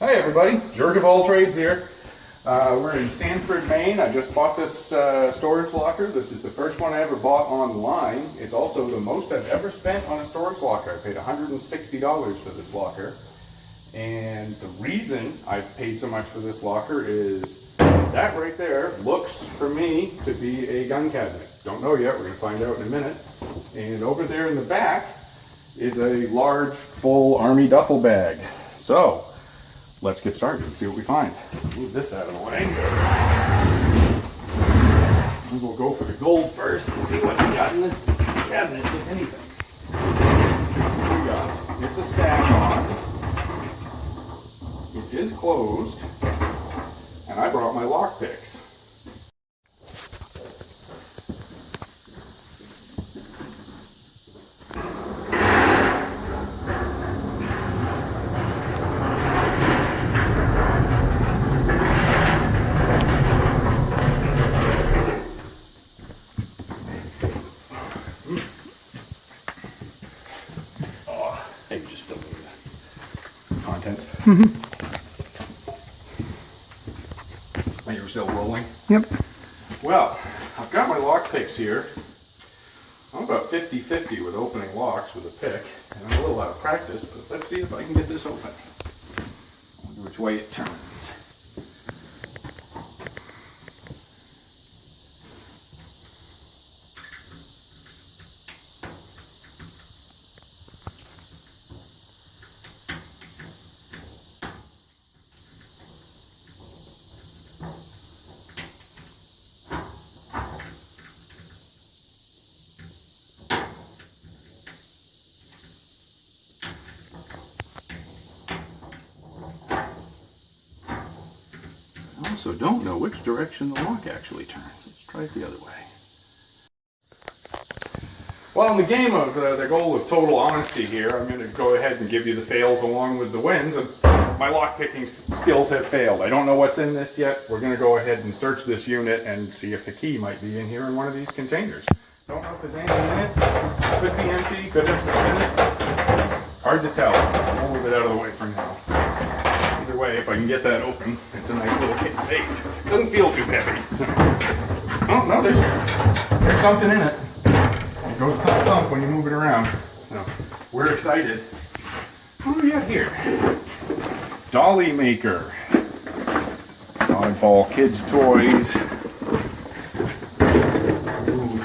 Hi everybody, Jerk of All Trades here. We're in Sanford, Maine. I just bought this storage locker. This is the first one I ever bought online. It's also the most I've ever spent on a storage locker. I paid $160 for this locker. And the reason I paid so much for this locker is that right there looks for me to be a gun cabinet. Don't know yet, we're going to find out in a minute. And over there in the back is a large full Army duffel bag. So let's get started and see what we find. Move this out of the way. Might as well go for the gold first and see what we got in this cabinet, if anything. What we got? It's a stack on. It is closed. And I brought my lock picks. Hey, you just filming the contents. And you're still rolling? Yep. Well, I've got my lock picks here. I'm about 50-50 with opening locks with a pick, and I'm a little out of practice, but let's see if I can get this open. I wonder which way it turns. I also don't know which direction the lock actually turns. Let's try it the other way. Well, in the game of the goal of total honesty here, I'm going to go ahead and give you the fails along with the wins. And my lock picking skills have failed. I don't know what's in this yet. We're going to go ahead and search this unit and see if the key might be in here in one of these containers. Don't know if there's anything in it. Could be empty. Could have stuff in it. Hard to tell. I'll move it out of the way for now. Either way, if I can get that open, it's a nice little kit safe. Doesn't feel too heavy. Oh no, there's something in it. It goes thump thump when you move it around. So we're excited. What do we got here? Dolly maker. Oddball kids toys. Move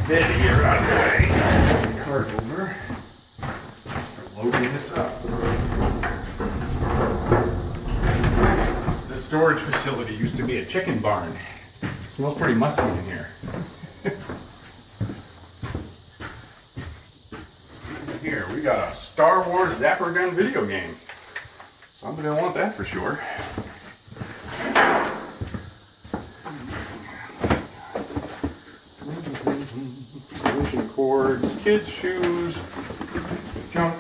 bed here out of the way. Cart over. Start loading this up. This storage facility used to be a chicken barn. It smells pretty musty in here. Here we got a Star Wars Zapper Gun video game. Somebody will want that for sure. Extension cords, kids' shoes, junk.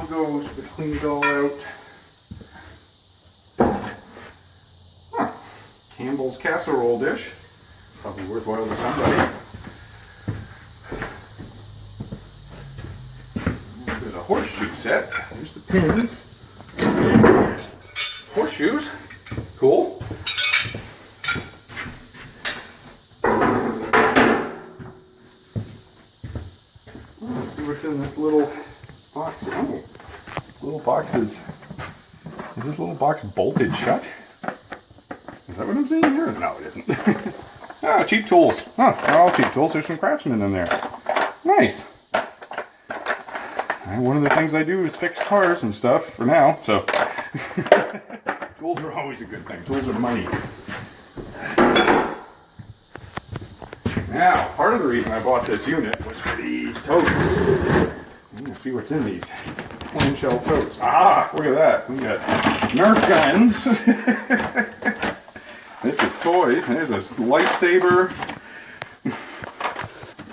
Goes, but clean it all out. Huh. Campbell's casserole dish. Probably worthwhile to somebody. A little bit of horseshoe set. Here's the pins. There's horseshoes. Cool. Let's see what's in this little box. Oh. Little box is this little box bolted shut? Is that what I'm seeing here? No, it isn't. Ah, cheap tools. Huh, they're all cheap tools. There's some Craftsman in there. Nice. And one of the things I do is fix cars and stuff for now, so tools are always a good thing. Tools are money. Now, part of the reason I bought this unit was for these totes. I'm gonna see what's in these clamshell totes. Ah, look at that. We got Nerf guns. This is toys. There's a lightsaber.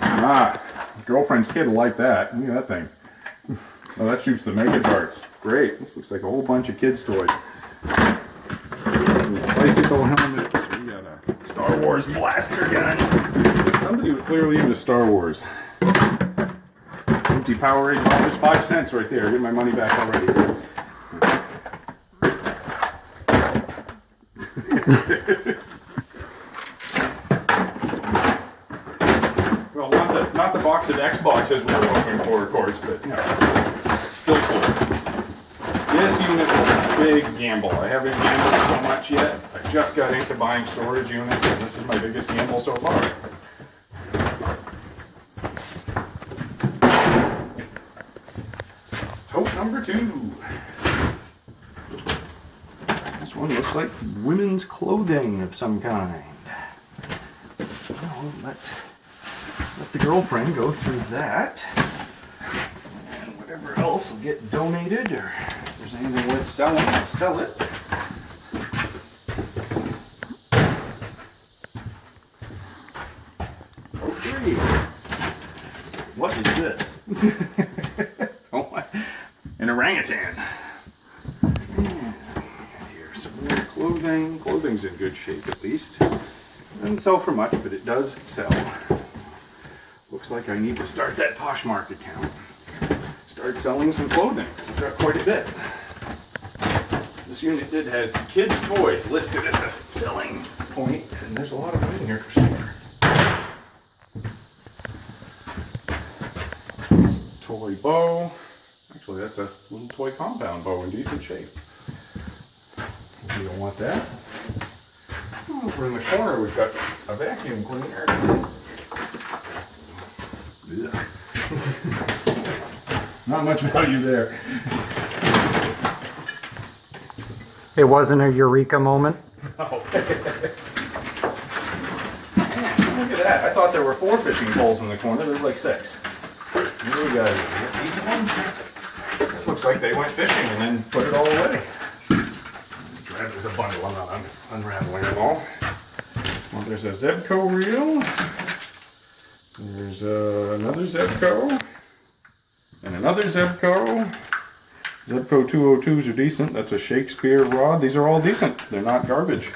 Ah, girlfriend's kid will like that. Look at that thing. Oh, that shoots the mega darts. Great. This looks like a whole bunch of kids' toys. Bicycle helmets. We got a Star Wars blaster gun. Somebody was clearly into Star Wars. Empty Powerade. Oh, there's 5 cents right there. I get my money back already. Well, not the box of Xboxes we were hoping for, of course, but you know, still cool. This unit was a big gamble. I haven't gambled so much yet. I just got into buying storage units, and this is my biggest gamble so far. Tote number 2. This one looks like women's clothing of some kind. Well, let the girlfriend go through that. And whatever else will get donated, or if there's anything worth selling, I'll sell it. Okay. What is this? Oh, an orangutan. Here's some more clothing. Clothing's in good shape at least. Doesn't sell for much, but it does sell. Looks like I need to start that Poshmark account. Start selling some clothing. I've got quite a bit. This unit did have kids' toys listed as a selling point, and there's a lot of them in here for sure. This toy bow. Actually, that's a little toy compound bow in decent shape. You don't want that. Over in the corner, we've got a vacuum cleaner. Not much value there. It wasn't a eureka moment. Oh. Man, look at that. I thought there were 4 fishing poles in the corner. There's like 6. Here we go. Decent ones. This looks like they went fishing and then put it all away. There's a bundle. I'm not unraveling them all. Well, there's a Zebco reel. There's another Zebco. And another Zebco. Zebco 202s are decent. That's a Shakespeare rod. These are all decent. They're not garbage.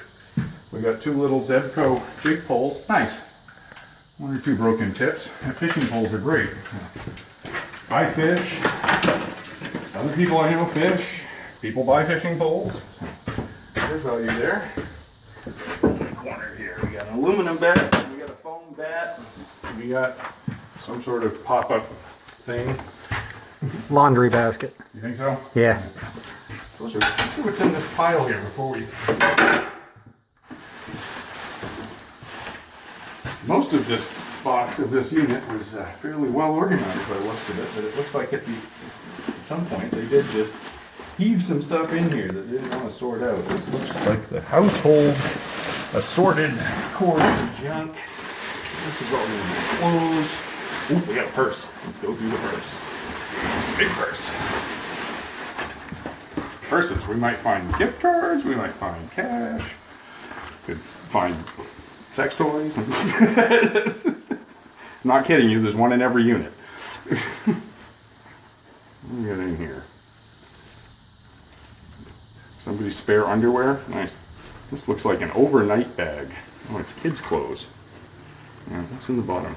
We got 2 little Zebco jig poles. Nice. 1 or 2 broken tips. And fishing poles are great. I fish. Other people I know fish. People buy fishing poles. There's value there. In the corner here, we got an aluminum bat, we got a foam bat, we got some sort of pop-up thing. Laundry basket. You think so? Yeah. Let's see what's in this pile here before we... Most of this box of this unit was fairly well organized by the looks of it, but it looks like at some point they did just heave some stuff in here that they didn't want to sort out. This looks like the household assorted cords of junk. This is all going to be clothes. Ooh, we got a purse. Let's go through the purse. Big purse. Purses. We might find gift cards. We might find cash. Could find sex toys. Not kidding you. There's one in every unit. What do we got in here? Somebody's spare underwear. Nice. This looks like an overnight bag. Oh, it's kids' clothes. Yeah, what's in the bottom?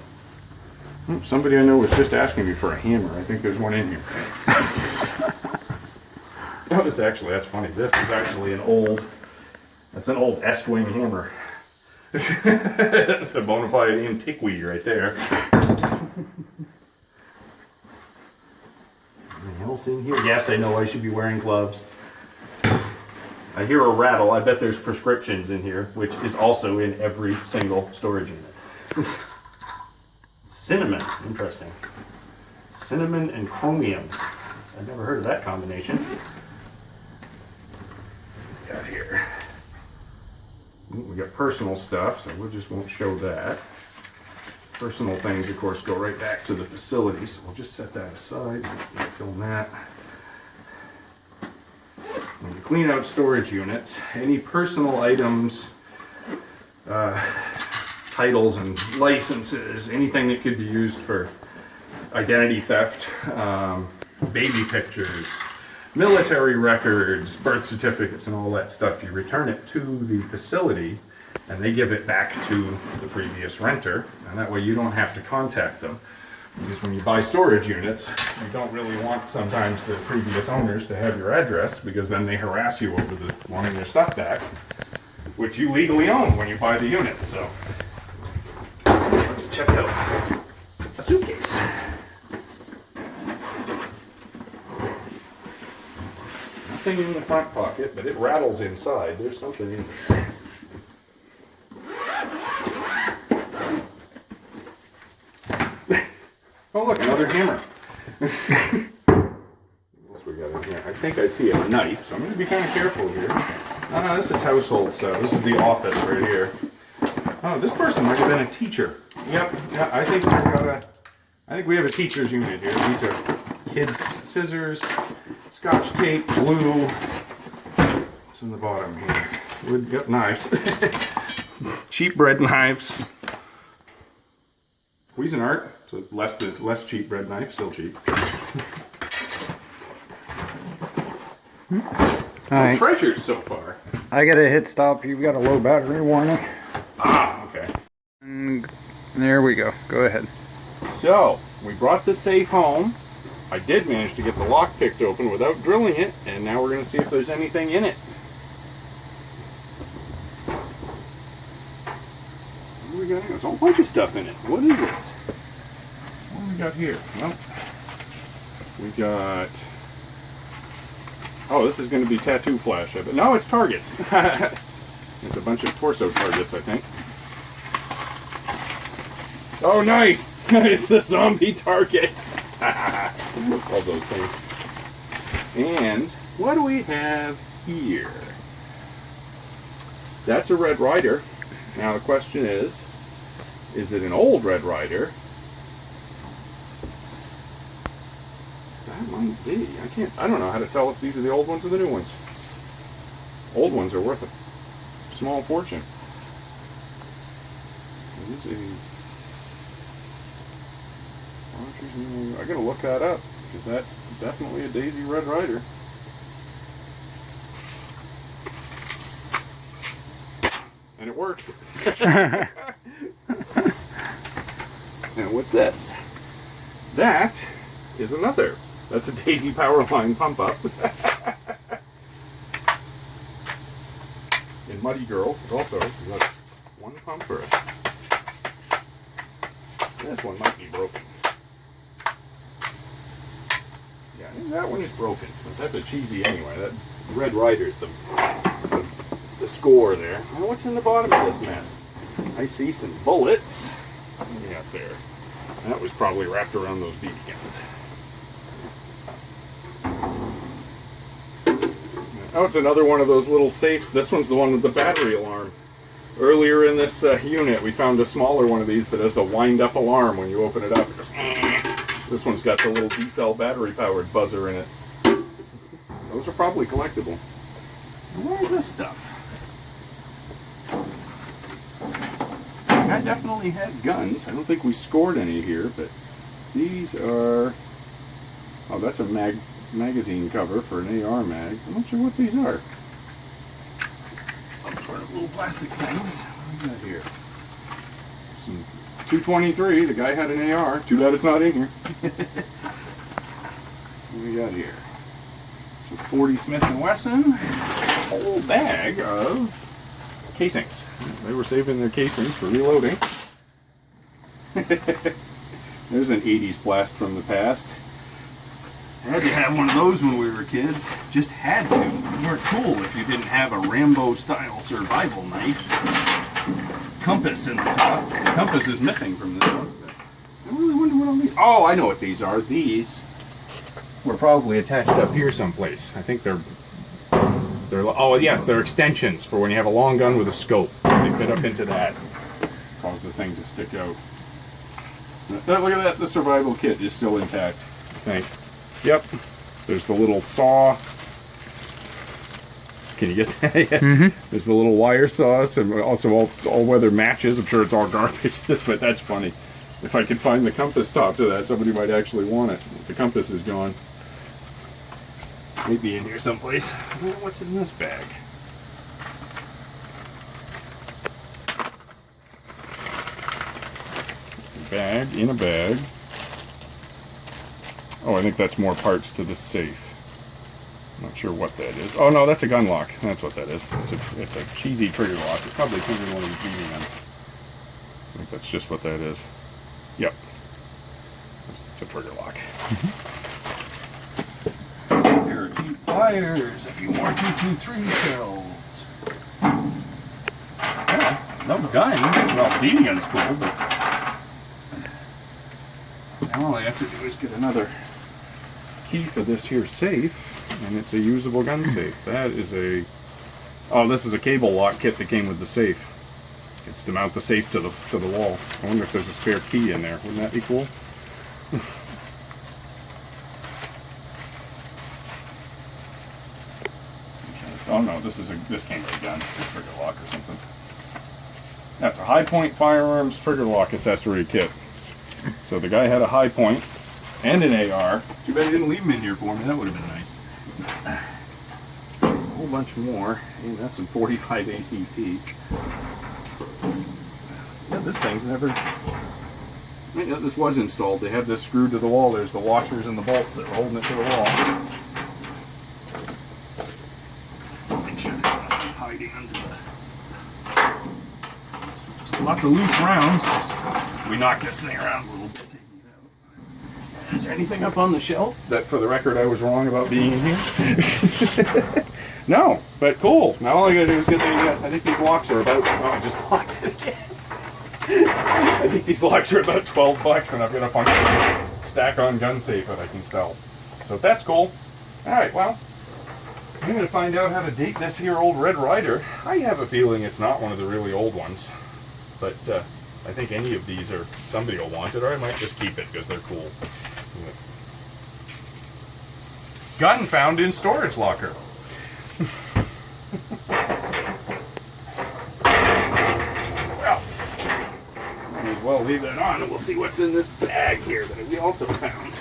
Oh, somebody I know was just asking me for a hammer. I think there's one in here. Notice actually, that's funny. This is actually an old S-wing hammer. That's a bona fide antiquity right there. Anything else in here? Yes, I know I should be wearing gloves. I hear a rattle. I bet there's prescriptions in here, which is also in every single storage unit. Cinnamon, interesting. Cinnamon and chromium. I've never heard of that combination. What we got here? We got personal stuff, so we just won't show that. Personal things, of course, go right back to the facility, so we'll just set that aside. We'll film that. When you clean out storage units, any personal items, titles and licenses, anything that could be used for identity theft, baby pictures, military records, birth certificates, and all that stuff, you return it to the facility and they give it back to the previous renter, and that way you don't have to contact them. Because when you buy storage units, you don't really want sometimes the previous owners to have your address, because then they harass you over the wanting their stuff back, which you legally own when you buy the unit. So let's check out a suitcase. Nothing in the front pocket, but it rattles inside. There's something in there. Oh look, another hammer. What else we got in here? I think I see a knife, so I'm going to be kind of careful here. No, this is household stuff. This is the office right here. Oh, this person might have been a teacher. Yep, yeah, I think we have a teacher's unit here. These are kids' scissors, Scotch tape, glue. What's in the bottom here? Wood, yep, knives. Cheap bread knives. Cuisinart, so less cheap bread knife, still cheap. Alright, Treasures so far. I gotta hit stop. You've got a low battery warning. Ah, okay. And there we go. Go ahead. So, we brought the safe home. I did manage to get the lock picked open without drilling it, and now we're going to see if there's anything in it. What do we got here? There's a whole bunch of stuff in it. What is this? What do we got here? Well, we got... Oh, this is going to be tattoo flash. But no, it's targets. It's a bunch of torso targets, I think. Oh, nice! It's the zombie targets. All those things. And what do we have here? That's a Red Ryder. Now the question is it an old Red Ryder? That might be. I don't know how to tell if these are the old ones or the new ones. Old ones are worth a small fortune. It is a... I gotta look that up, because that's definitely a Daisy Red Ryder. And it works. And what's this? That is another. That's a Daisy Powerline pump up. And Muddy Girl also got one pumper. This one might be broken. Yeah, I think that one is broken. That's a cheesy anyway. That Red Ryder's the score there. Oh, what's in the bottom of this mess? I see some bullets. What do we got there? That was probably wrapped around those BB guns. Oh, it's another one of those little safes. This one's the one with the battery alarm. Earlier in this unit, we found a smaller one of these that has the wind-up alarm when you open it up. It goes, this one's got the little D-cell battery-powered buzzer in it. Those are probably collectible. What is this stuff? I definitely had guns. I don't think we scored any here, but these are... Oh, that's a magazine cover for an AR mag. I'm not sure what these are. Little plastic things. What do we got here? Some 223. The guy had an AR. Too bad it's not in here. What do we got here? Some 40 Smith & Wesson. A whole bag of casings. They were saving their casings for reloading. There's an 80s blast from the past. Had to have one of those when we were kids. Just had to. You weren't cool if you didn't have a Rambo-style survival knife. Compass in the top. The compass is missing from this one. I really wonder what all these... Oh, I know what these are. These were probably attached up here someplace. I think they're... Oh, yes, they're extensions for when you have a long gun with a scope. They fit up into that. Cause the thing to stick out. Look at that. The survival kit is still intact, I think. Yep. There's the little saw. Can you get that? Yeah. Mm-hmm. There's the little wire saws and also all-weather matches. I'm sure it's all garbage, but that's funny. If I could find the compass top to that, somebody might actually want it. The compass is gone. Maybe in here someplace. What's in this bag? Bag in a bag. Oh, I think that's more parts to the safe. Not sure what that is. Oh no, that's a gun lock. That's what that is. It's a cheesy trigger lock. It probably comes in one of these BB guns. I think that's just what that is. Yep. It's a trigger lock. There are 2 pliers, a few more 223 shells. Yeah, no gun. Well, BB gun's cool, but now all I have to do is get another key for this here safe. And it's a usable gun safe. That is a... Oh, this is a cable lock kit that came with the safe. It's to mount the safe to the wall. I wonder if there's a spare key in there. Wouldn't that be cool? Oh no, this came with a gun. A trigger lock or something. That's a High Point Firearms trigger lock accessory kit. So the guy had a High Point and an AR. Too bad he didn't leave them in here for me. That would have been nice. A whole bunch more. Hey, that's some 45 ACP. Yeah, this thing's never... Yeah, this was installed. They had this screwed to the wall. There's the washers and the bolts that were holding it to the wall. Make sure there's nothing hiding under the... Just lots of loose rounds. We knocked this thing around a little bit. Is there anything up on the shelf? That, for the record, I was wrong about being in here? No, but cool. Now all I gotta do is get the, I think these locks are about, oh, I just locked it again. I think these locks are about $12 and I've got a functional stack-on gun safe that I can sell. So that's cool. Alright, well, I'm gonna find out how to date this here old Red Ryder. I have a feeling it's not one of the really old ones, but I think any of these are, somebody will want it, or I might just keep it because they're cool. Gun found in storage locker. Well, might as well leave that on and we'll see what's in this bag here that we also found.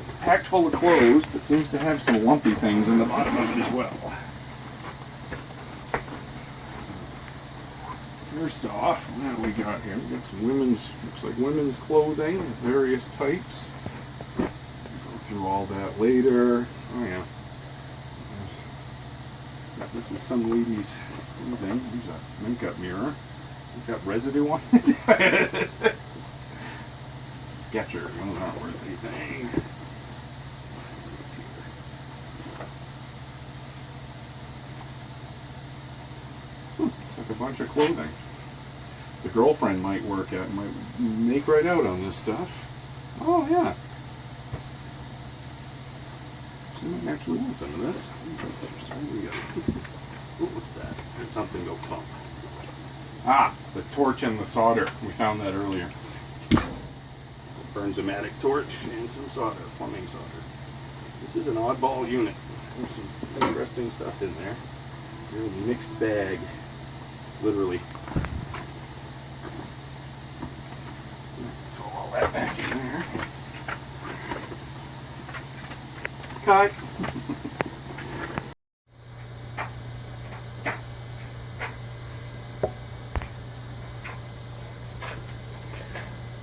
It's packed full of clothes, but seems to have some lumpy things in the bottom of it as well. First off, what do we got here? We got some women's, looks like women's clothing of various types. We'll go through all that later. Oh yeah. This is some lady's clothing. There's a makeup mirror. Got residue on it. Skechers, well, not worth anything. Looks like a bunch of clothing. The girlfriend might work at, might make right out on this stuff. Oh yeah. She might actually want some of this. Ooh, what's that? Did something go bump? Ah, the torch and the solder. We found that earlier. It's a Bernzomatic torch and some solder, plumbing solder. This is an oddball unit. There's some interesting stuff in there. Real mixed bag, literally. Throw all that back in there. Cut.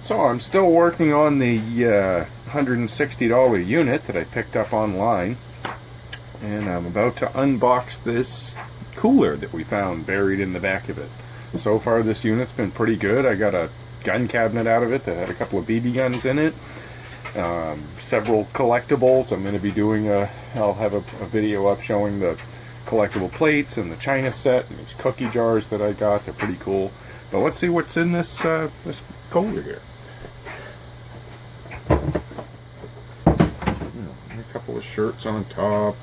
So I'm still working on the $160 unit that I picked up online, and I'm about to unbox this cooler that we found buried in the back of it. So far this unit's been pretty good. I got a gun cabinet out of it that had a couple of BB guns in it, several collectibles. I'm going to be doing I'll have a video up showing the collectible plates and the china set and these cookie jars that I got. They're pretty cool. But let's see what's in this this cooler here. A couple of shirts on top.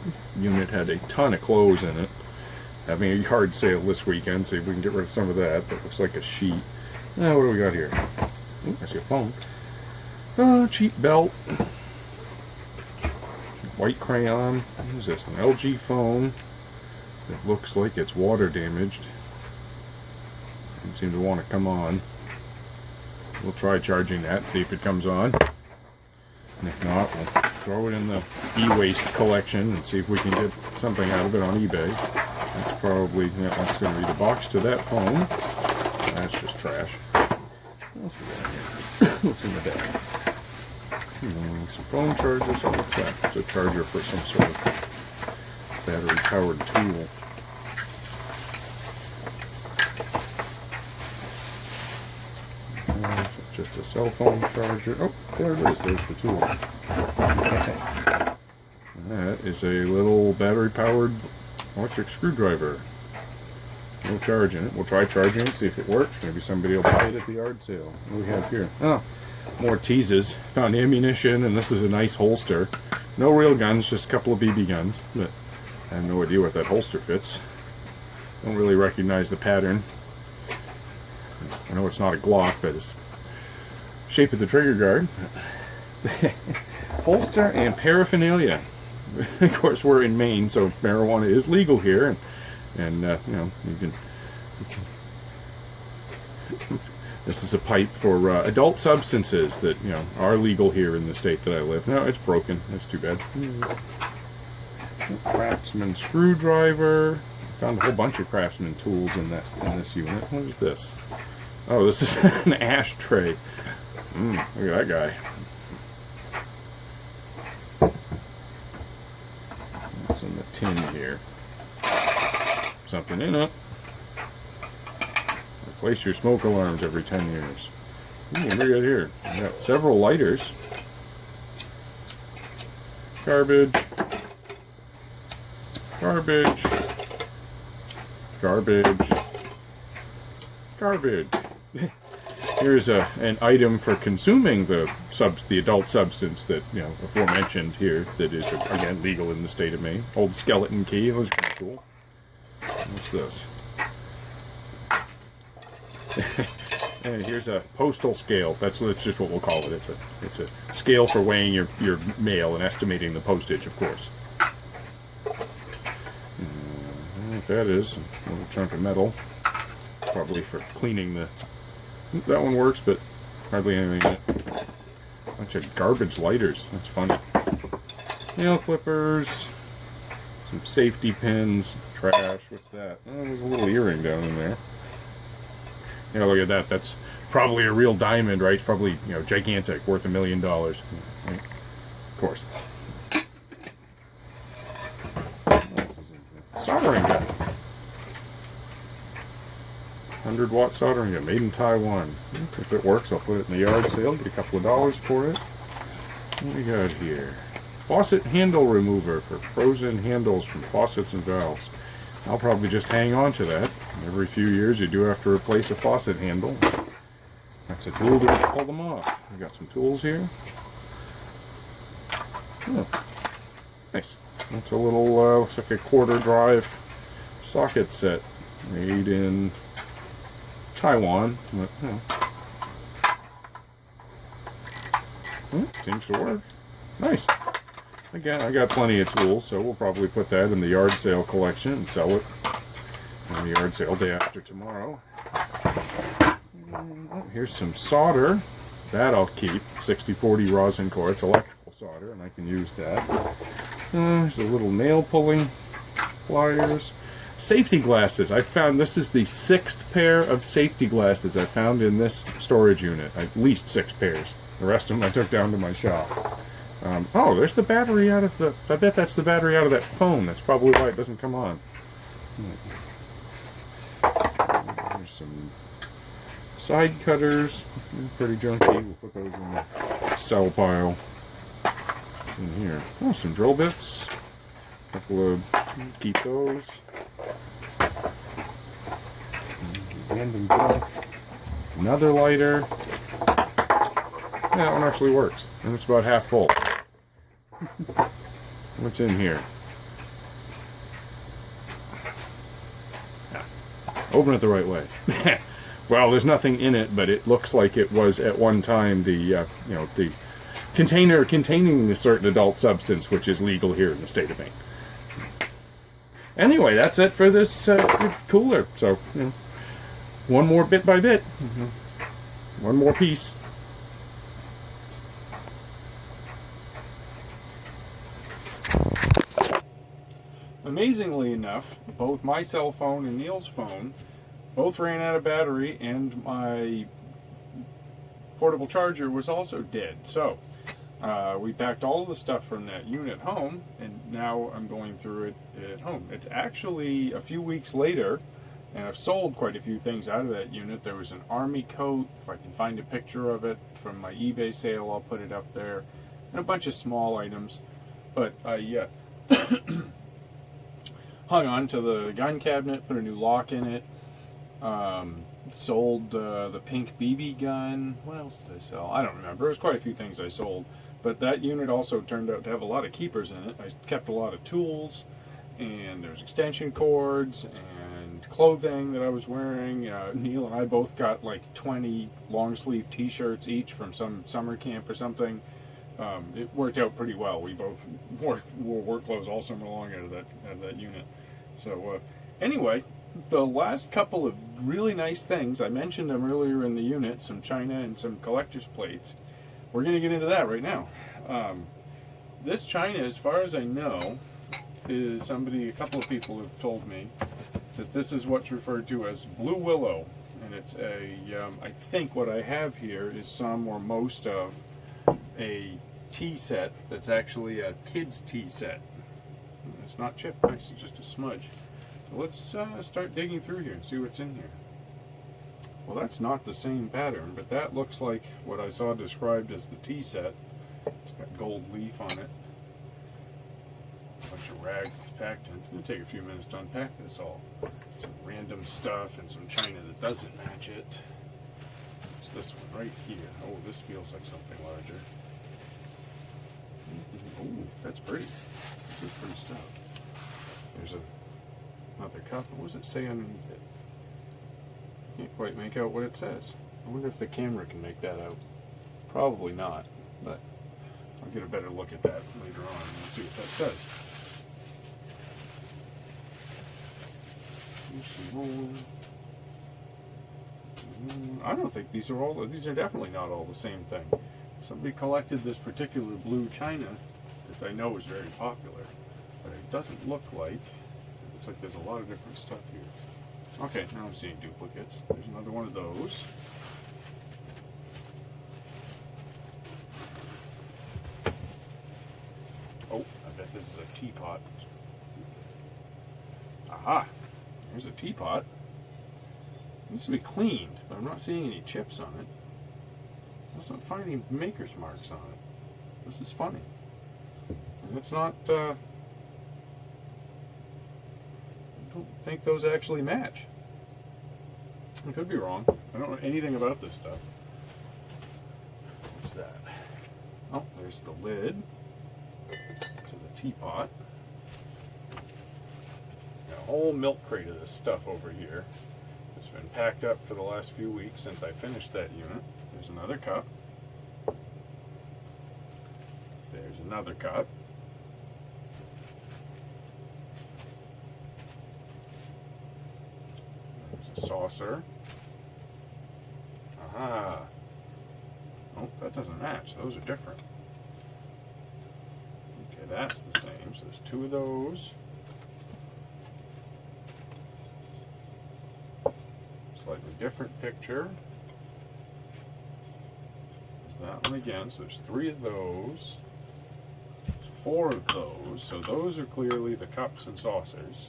This unit had a ton of clothes in it. Having a yard sale this weekend, see if we can get rid of some of that. That looks like a sheet. Now, what do we got here? Oh, I see a phone. Cheap belt. White crayon. What is this? An LG phone. It looks like it's water damaged. Doesn't seem to want to come on. We'll try charging that, see if it comes on. And if not, we'll throw it in the e-waste collection and see if we can get something out of it on eBay. That's probably, yeah, that's going to be the box to that phone. That's just trash. What else we got here? What's in the bag? Some phone chargers. Oh, what's that? It's a charger for some sort of battery-powered tool. Just a cell phone charger. Oh, there it is. There's the tool. That is a little battery-powered electric screwdriver. No charge in it. We'll try charging it, see if it works. Maybe somebody will buy it at the yard sale. What do we have here? Oh, more teases. Found ammunition, and this is a nice holster. No real guns, just a couple of BB guns. But I have no idea what that holster fits. Don't really recognize the pattern. I know it's not a Glock, but it's shape of the trigger guard. Holster and paraphernalia. Of course, we're in Maine, so marijuana is legal here, and you know, you can. This is a pipe for adult substances that, you know, are legal here in the state that I live. No, it's broken. That's too bad. Craftsman screwdriver. Found a whole bunch of Craftsman tools in this unit. What is this? Oh, this is an ashtray. Look at that guy. What's in the tin here? Something in it. Replace your smoke alarms every 10 years. What do we got here? We got several lighters. Garbage. Garbage. Garbage. Garbage. Here's an item for consuming the adult substance that, you know, aforementioned here, that is, again, legal in the state of Maine. Old skeleton key. Those are pretty cool. What's this? And here's a postal scale. That's just what we'll call it. It's a scale for weighing your mail and estimating the postage, of course. I don't know what that is. A little chunk of metal. Probably for cleaning the... That one works, but hardly anything in it. Bunch of garbage lighters. That's funny. Nail clippers. Some safety pins. Trash. What's that? Oh, there's a little earring down in there. Yeah, look at that. That's probably a real diamond, right? It's probably, you know, gigantic, worth $1 million. Right? Of course. Soldering gun. 100-watt soldering gun, made in Taiwan. If it works, I'll put it in the yard sale, get a couple of dollars for it. What we got here? Faucet handle remover for frozen handles from faucets and valves. I'll probably just hang on to that. Every few years you do have to replace a faucet handle. That's a tool to pull them off. We got some tools here. Oh, nice. That's a little, looks like a quarter drive socket set made in Taiwan. But, seems to work. Nice. Again, I got plenty of tools, so we'll probably put that in the yard sale collection and sell it on the yard sale day after tomorrow. Oh, here's some solder. That I'll keep. 6040 rosin core. It's electrical solder, and I can use that. There's a little nail pulling pliers. Safety glasses. I found this is the 6th pair of safety glasses I found in this storage unit. At least 6 pairs. The rest of them I took down to my shop. Oh, there's the battery out of the... I bet that's the battery out of that phone. That's probably why it doesn't come on. There's some side cutters. Pretty junky. We'll put those in the cell pile. In here. Oh, some drill bits. A couple of... keep those. Random junk. Another lighter. Yeah, that one actually works. And it's about half full. What's in here? Open it the right way. Well, there's nothing in it, but it looks like it was at one time the, you know, the container containing a certain adult substance, which is legal here in the state of Maine. Anyway, that's it for this cooler. So, you know, one more bit by bit. One more piece. Amazingly enough, both my cell phone and Neil's phone both ran out of battery, and my portable charger was also dead. So We packed all of the stuff from that unit home, and now I'm going through it at home. It's actually a few weeks later, and I've sold quite a few things out of that unit. There was an army coat, if I can find a picture of it from my eBay sale, I'll put it up there, and a bunch of small items. But I hung on to the gun cabinet, put a new lock in it, sold the pink BB gun. What else did I sell? I don't remember. There was quite a few things I sold. But that unit also turned out to have a lot of keepers in it. I kept a lot of tools, and there's extension cords and clothing that I was wearing. Neil and I both got like 20 long sleeve t-shirts each from some summer camp or something. It worked out pretty well. We both wore work clothes all summer long out of that unit. So anyway, the last couple of really nice things, I mentioned them earlier in the unit, some china and some collector's plates. We're going to get into that right now. This china, as far as I know, is a couple of people have told me that this is what's referred to as Blue Willow. And it's I think what I have here is some or most of a tea set that's actually a kid's tea set. It's not chipped nice, it's just a smudge. So let's start digging through here and see what's in here. Well, that's not the same pattern, but that looks like what I saw described as the tea set. It's got gold leaf on it. A bunch of rags it's packed in. It's going to take a few minutes to unpack this all. Some random stuff and some china that doesn't match it. It's this one right here. Oh, this feels like something larger. Oh, that's pretty. This is pretty stuff. There's another cup. What does it say underneath it? Can't quite make out what it says. I wonder if the camera can make that out. Probably not, but I'll get a better look at that later on and see what that says. Here's some more. I don't think these are definitely not all the same thing. Somebody collected this particular blue china that I know is very popular, but it doesn't look like. It looks like there's a lot of different stuff here. Okay, now I'm seeing duplicates. There's another one of those. Oh, I bet this is a teapot. Aha! Here's a teapot. It needs to be cleaned, but I'm not seeing any chips on it. I'm not finding any maker's marks on it. This is funny. And it's not, I don't think those actually match. I could be wrong. I don't know anything about this stuff. What's that? Oh, there's the lid to the teapot. Got a whole milk crate of this stuff over here. It's been packed up for the last few weeks since I finished that unit. There's another cup. There's another cup. There's a saucer. Aha. Oh, that doesn't match. Those are different. Okay, that's the same. So there's two of those. Slightly different picture. There's that one again. So there's three of those. There's four of those. So those are clearly the cups and saucers.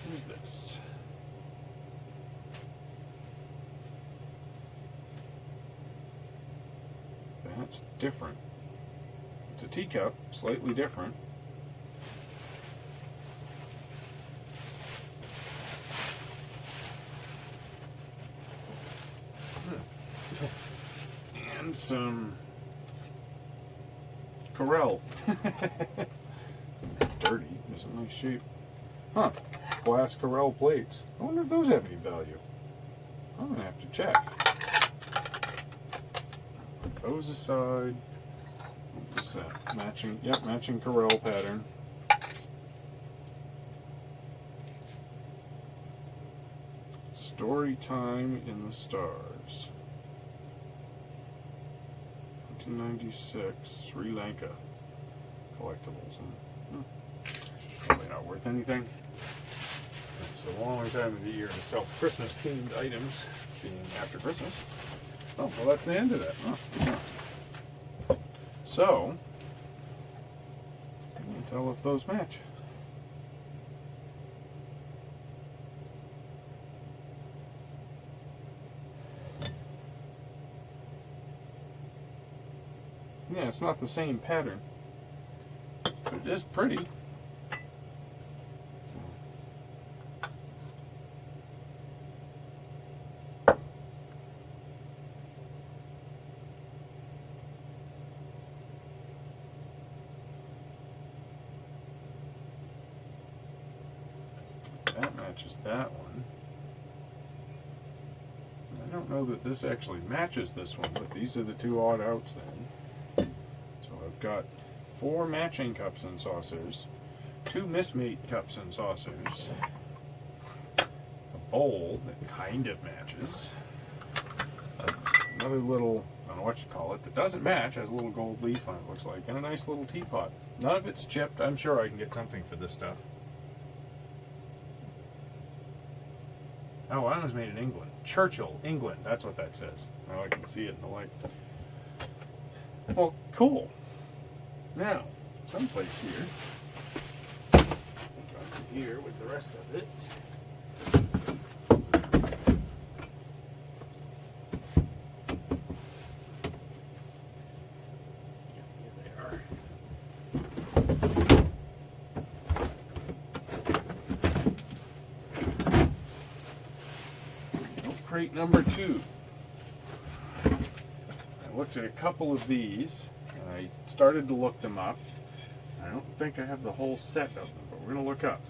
Who's this? That's different. It's a teacup, slightly different. And some Corelle. Dirty. There's a nice shape. Huh. Glass Corelle plates. I wonder if those have any value. I'm gonna have to check. Put those aside. What's that? Matching, yep, matching Corelle pattern. Story Time in the Stars. 1996 Sri Lanka collectibles. Probably not worth anything. It's a long time of the year to sell Christmas themed items, being after Christmas. Oh, well, that's the end of that. Oh, yeah. So, can you tell if those match? Yeah, it's not the same pattern, but it is pretty. That matches that one. I don't know that this actually matches this one, but these are the two odd outs then. So I've got 4 matching cups and saucers, 2 mismate cups and saucers, a bowl that kind of matches, another little, I don't know what you call it, that doesn't match, has a little gold leaf on it, looks like, and a nice little teapot. None of it's chipped. I'm sure I can get something for this stuff. Oh, that was made in England. Churchill, England. That's what that says. Oh, I can see it in the light. Well, cool. Now, someplace here. Got here with the rest of it. Here they are. Crate number 2. I looked at a couple of these, and I started to look them up. I don't think I have the whole set of them, but we're going to look up.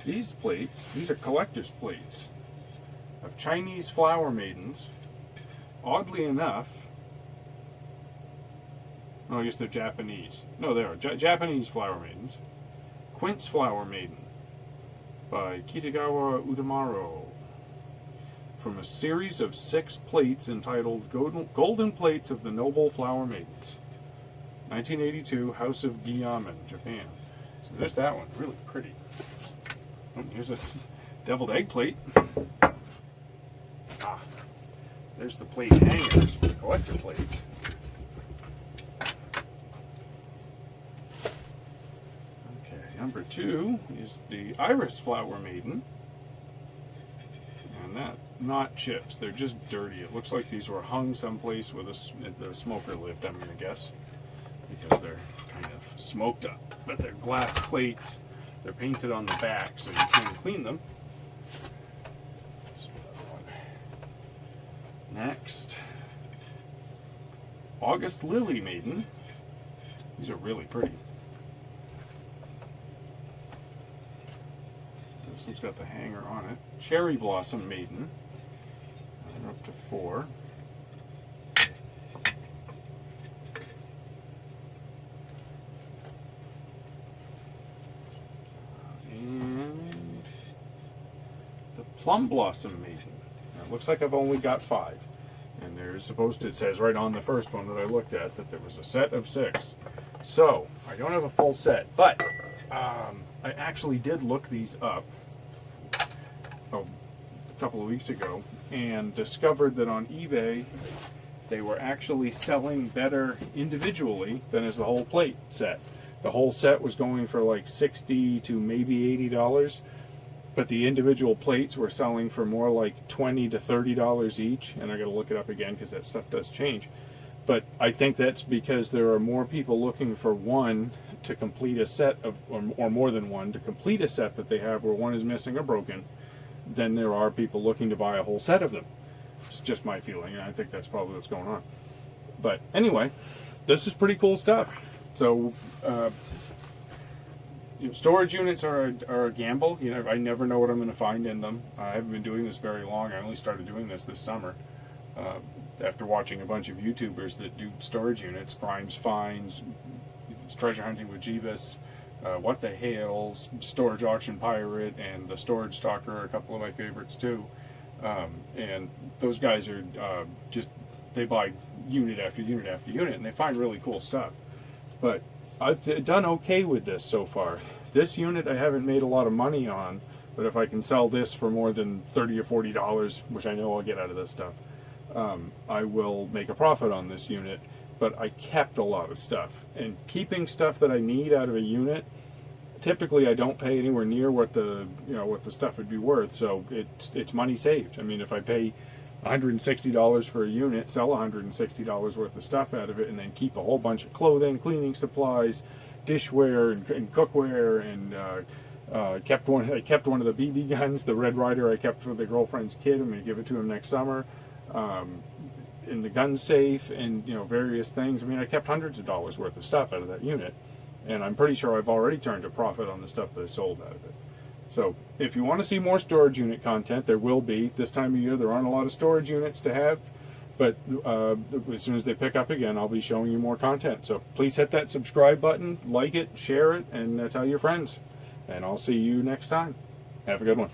These plates, these are collector's plates of Chinese flower maidens. Oddly enough, oh, I guess they're Japanese. No, they are Japanese flower maidens. Quince Flower Maiden by Kitagawa Udamaro. From a series of 6 plates entitled Golden Plates of the Noble Flower Maidens. 1982, House of Guyaman, Japan. So there's that one, really pretty. Oh, here's a deviled egg plate. Ah, there's the plate hangers for the collector plates. Okay, number 2 is the Iris Flower Maiden. And that, not chips, they're just dirty. It looks like these were hung someplace with the smoker lived, I'm going to guess, because they're kind of smoked up. But they're glass plates, they're painted on the back so you can clean them. Next, August Lily Maiden. These are really pretty. This one's got the hanger on it. Cherry Blossom Maiden. They're up to 4. And the Plum Blossom Maiden. Now, it looks like I've only got 5. And there's supposed to, it says right on the first one that I looked at that there was a set of 6. So, I don't have a full set, but I actually did look these up a couple of weeks ago and discovered that on eBay they were actually selling better individually than as the whole plate set. The whole set was going for like $60 to maybe $80, but the individual plates were selling for more like $20 to $30 each, and I gotta look it up again because that stuff does change. But I think that's because there are more people looking for one to complete a set of, or more than one to complete a set that they have where one is missing or broken, than there are people looking to buy a whole set of them. It's just my feeling, and I think that's probably what's going on. But anyway, this is pretty cool stuff. So, storage units are a gamble. I never know what I'm going to find in them. I haven't been doing this very long. I only started doing this summer. After watching a bunch of YouTubers that do storage units, Grimes Finds, Treasure Hunting with Jeebus, What the Hales, Storage Auction Pirate, and the Storage Stalker are a couple of my favorites too. And those guys are just they buy unit after unit after unit, and they find really cool stuff. But I've done okay with this so far. This unit I haven't made a lot of money on, but if I can sell this for more than $30 or $40, which I know I'll get out of this stuff, I will make a profit on this unit. But I kept a lot of stuff, and keeping stuff that I need out of a unit, typically I don't pay anywhere near what the stuff would be worth. So it's money saved. I mean, if I pay $160 for a unit, sell $160 worth of stuff out of it, and then keep a whole bunch of clothing, cleaning supplies, dishware, and cookware, and I kept one of the BB guns, the Red Ryder I kept for the girlfriend's kid. I'm going to give it to him next summer. In the gun safe, and various things. I mean, I kept hundreds of dollars worth of stuff out of that unit, and I'm pretty sure I've already turned a profit on the stuff that I sold out of it. So if you want to see more storage unit content, there will be. This time of year there aren't a lot of storage units to have, but as soon as they pick up again, I'll be showing you more content. So please hit that subscribe button, like it, share it, and tell your friends, and I'll see you next time. Have a good one.